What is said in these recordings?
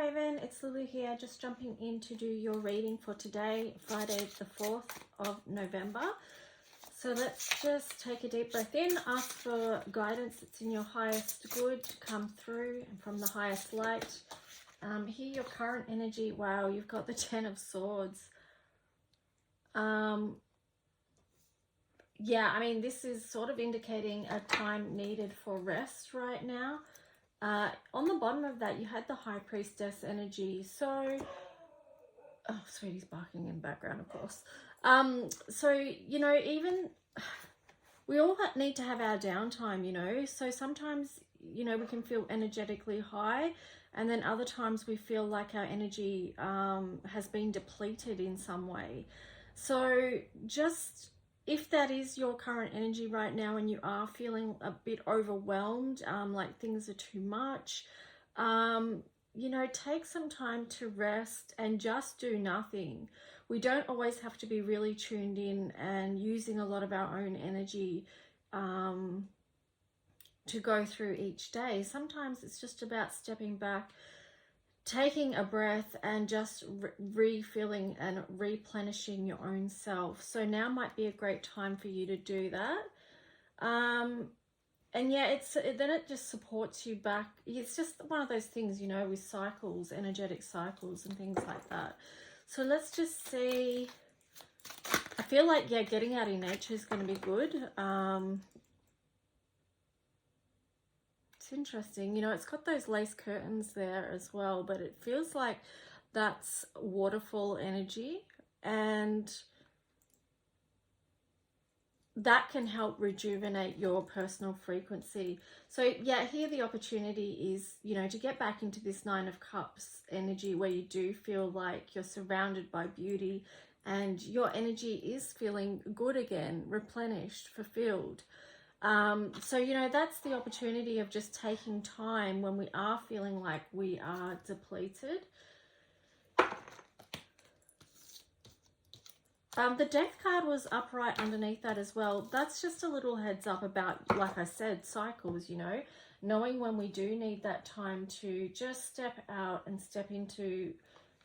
Raven, it's Lulu here, just jumping in to do your reading for today, Friday the 4th of November. So let's just take a deep breath in, ask for guidance that's in your highest good to come through and from the highest light. Hear your current energy. Wow, you've got the Ten of Swords. Yeah, I mean, this is sort of indicating a time needed for rest right now. On the bottom of that, you had the High Priestess energy. So, oh, sweetie's barking in the background, of course. So, you know, even we all need to have our downtime, you know. So sometimes, you know, we can feel energetically high, and then other times we feel like our energy has been depleted in some way. So just, if that is your current energy right now and you are feeling a bit overwhelmed, like things are too much, you know, take some time to rest and just do nothing. We don't always have to be really tuned in and using a lot of our own energy to go through each day. Sometimes it's just about stepping back, taking a breath, and just refilling and replenishing your own self. So now might be a great time for you to do that. And yeah, then it just supports you back. It's just one of those things, you know, with cycles, energetic cycles and things like that. So let's just see. I feel like, yeah, getting out in nature is going to be good. It's interesting. You know, it's got those lace curtains there as well, but it feels like that's waterfall energy, and that can help rejuvenate your personal frequency. So yeah, here the opportunity is, you know, to get back into this Nine of Cups energy where you do feel like you're surrounded by beauty and your energy is feeling good again, replenished, fulfilled. So, you know, that's the opportunity of just taking time when we are feeling like we are depleted. The Death card was upright underneath that as well. That's just a little heads up about, like I said, cycles, you know, knowing when we do need that time to just step out and step into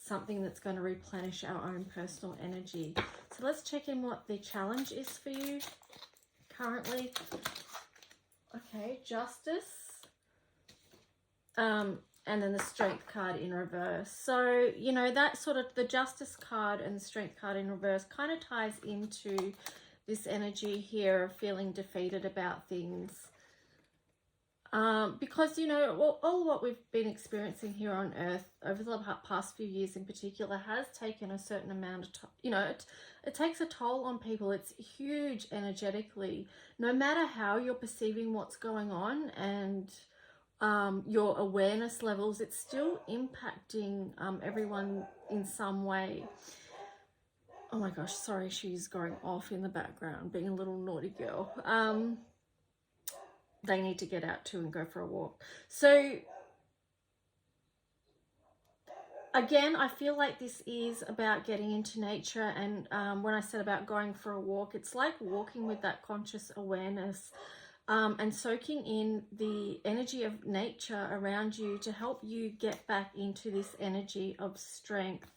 something that's going to replenish our own personal energy. So let's check in what the challenge is for you currently. Okay, Justice. And then the Strength card in reverse. So, you know, that sort of, the Justice card and the Strength card in reverse kind of ties into this energy here of feeling defeated about things. Because, you know, all what we've been experiencing here on Earth over the past few years in particular has taken a certain amount of time. You know, it takes a toll on people. It's huge energetically. No matter how you're perceiving what's going on and your awareness levels, it's still impacting everyone in some way. Oh my gosh, sorry, she's going off in the background, being a little naughty girl. They need to get out too and go for a walk. So again, I feel like this is about getting into nature, and when I said about going for a walk, it's like walking with that conscious awareness. And soaking in the energy of nature around you to help you get back into this energy of strength.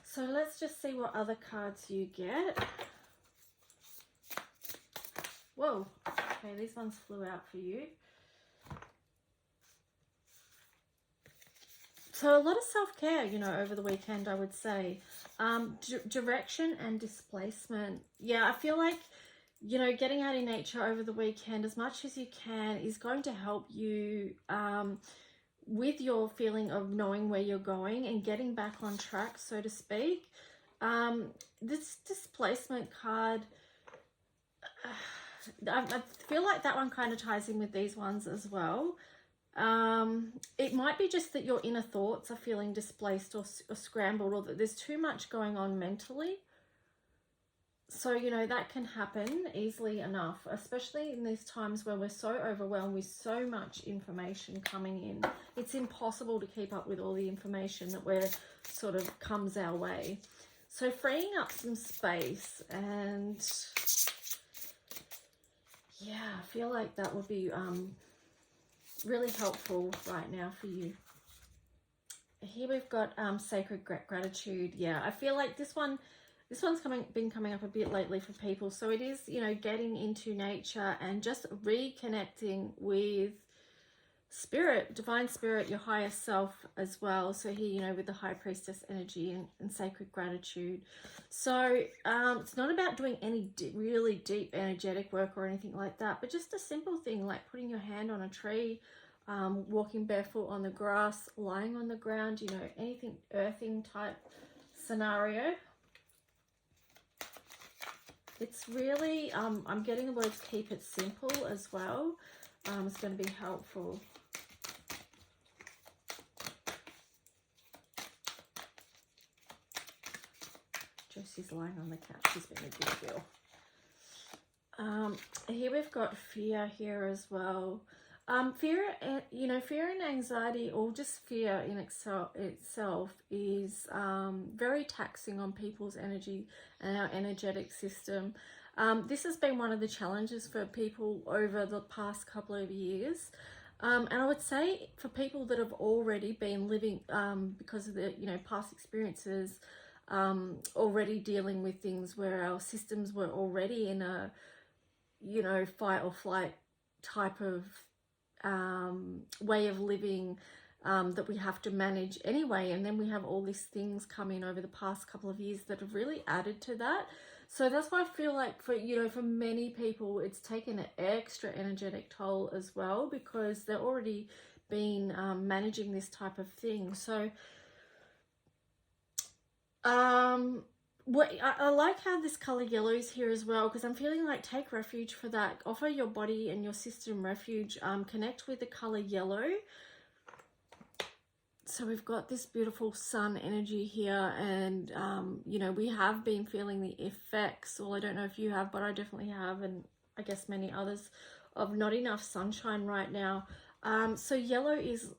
So let's just see what other cards you get. Whoa, okay, these ones flew out for you. So a lot of self-care, you know, over the weekend, I would say. Direction and displacement. Yeah, I feel like, you know, getting out in nature over the weekend as much as you can is going to help you with your feeling of knowing where you're going and getting back on track, so to speak. This displacement card, I feel like that one kind of ties in with these ones as well. It might be just that your inner thoughts are feeling displaced or scrambled, or that there's too much going on mentally. So, you know, that can happen easily enough, especially in these times where we're so overwhelmed with so much information coming in. It's impossible to keep up with all the information that we're sort of comes our way. So freeing up some space, and yeah, I feel like that would be really helpful right now for you. Here we've got sacred gratitude. Yeah, I feel like this one's been coming up a bit lately for people. So it is, you know, getting into nature and just reconnecting with spirit, divine spirit, your higher self as well. So here, you know, with the high priestess energy and sacred gratitude. So it's not about doing any really deep energetic work or anything like that, but just a simple thing like putting your hand on a tree, walking barefoot on the grass, lying on the ground, you know, anything earthing type scenario. It's really, I'm getting the words keep it simple as well. It's going to be helpful. Josie's lying on the couch. She's been a good girl. Here we've got fear here as well. Fear, you know, fear and anxiety, or just fear in itself is very taxing on people's energy and our energetic system. This has been one of the challenges for people over the past couple of years. And I would say for people that have already been living, because of the, you know, past experiences, already dealing with things where our systems were already in a, you know, fight or flight type of way of living that we have to manage anyway, and then we have all these things come in over the past couple of years that have really added to that. So that's why I feel like for, you know, for many people it's taken an extra energetic toll as well, because they're already been managing this type of thing. So I like how this color yellow is here as well, because I'm feeling like take refuge for that. Offer your body and your system refuge. Connect with the color yellow. So we've got this beautiful sun energy here, and you know, we have been feeling the effects. Well, I don't know if you have, but I definitely have, and I guess many others, of not enough sunshine right now. So yellow is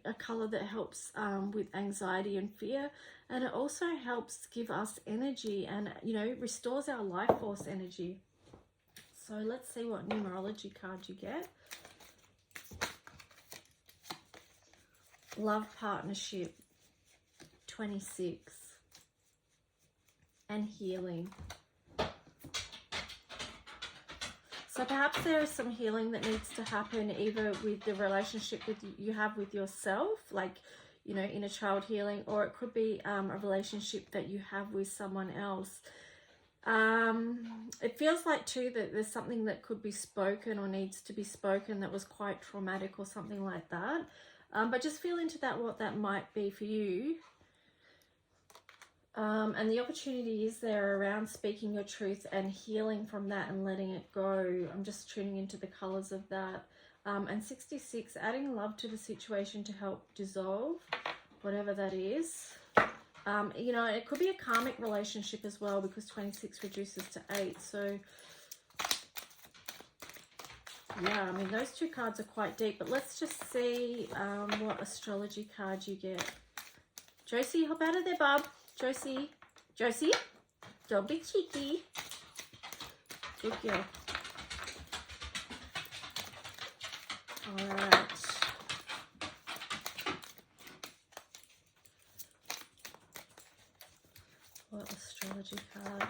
a color that helps with anxiety and fear, and it also helps give us energy and, you know, restores our life force energy. So let's see what numerology card you get. Love partnership 26 and healing. So perhaps there is some healing that needs to happen either with the relationship you have with yourself, like, you know, inner child healing, or it could be a relationship that you have with someone else. It feels like too that there's something that could be spoken or needs to be spoken that was quite traumatic or something like that. But just feel into that, what that might be for you. And the opportunity is there around speaking your truth and healing from that and letting it go. I'm just tuning into the colors of that. And 66, adding love to the situation to help dissolve whatever that is. You know, it could be a karmic relationship as well, because 26 reduces to 8. So yeah, I mean, those two cards are quite deep, but let's just see what astrology card you get. Josie, hop out of there, bub. Josie, don't be cheeky. Good girl. All right. What astrology card?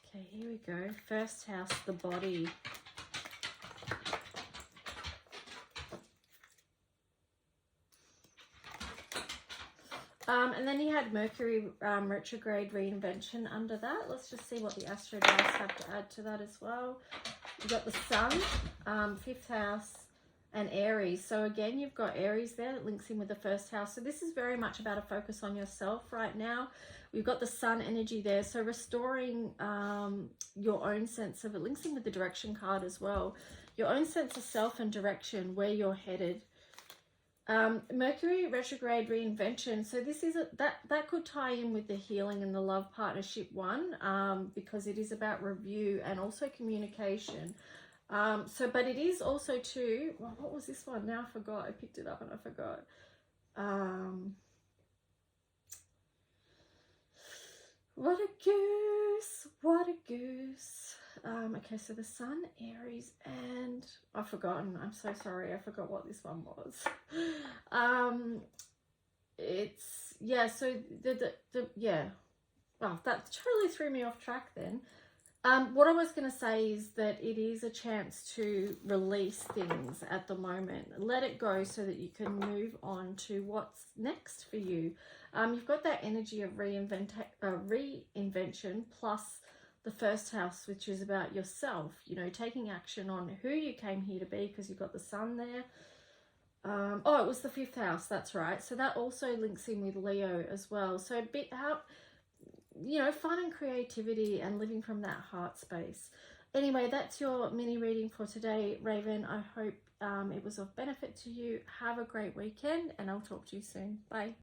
Okay, here we go. First house, the body. And then you had Mercury retrograde reinvention under that. Let's just see what the Astro Dice have to add to that as well. You've got the Sun, 5th house, and Aries. So again, you've got Aries there that links in with the first house. So this is very much about a focus on yourself right now. We've got the Sun energy there. So restoring your own sense of it. Links in with the direction card as well. Your own sense of self and direction, where you're headed. Mercury retrograde reinvention. So this is that could tie in with the healing and the love partnership one, because it is about review and also communication. So, but it is also too, well, what was this one? Now I forgot. I picked it up and I forgot. What a goose. What a goose. Okay, so the Sun, Aries, and I've forgotten. I'm so sorry. I forgot what this one was. It's, yeah, so yeah. Well, that totally threw me off track then. What I was going to say is that it is a chance to release things at the moment. Let it go so that you can move on to what's next for you. You've got that energy of reinvention plus the first house, which is about yourself, you know, taking action on who you came here to be, because you've got the sun there. Oh, it was the 5th house, that's right. So that also links in with Leo as well. So a bit how, you know, fun and creativity and living from that heart space. Anyway, that's your mini reading for today, Raven. I hope it was of benefit to you. Have a great weekend, and I'll talk to you soon. Bye.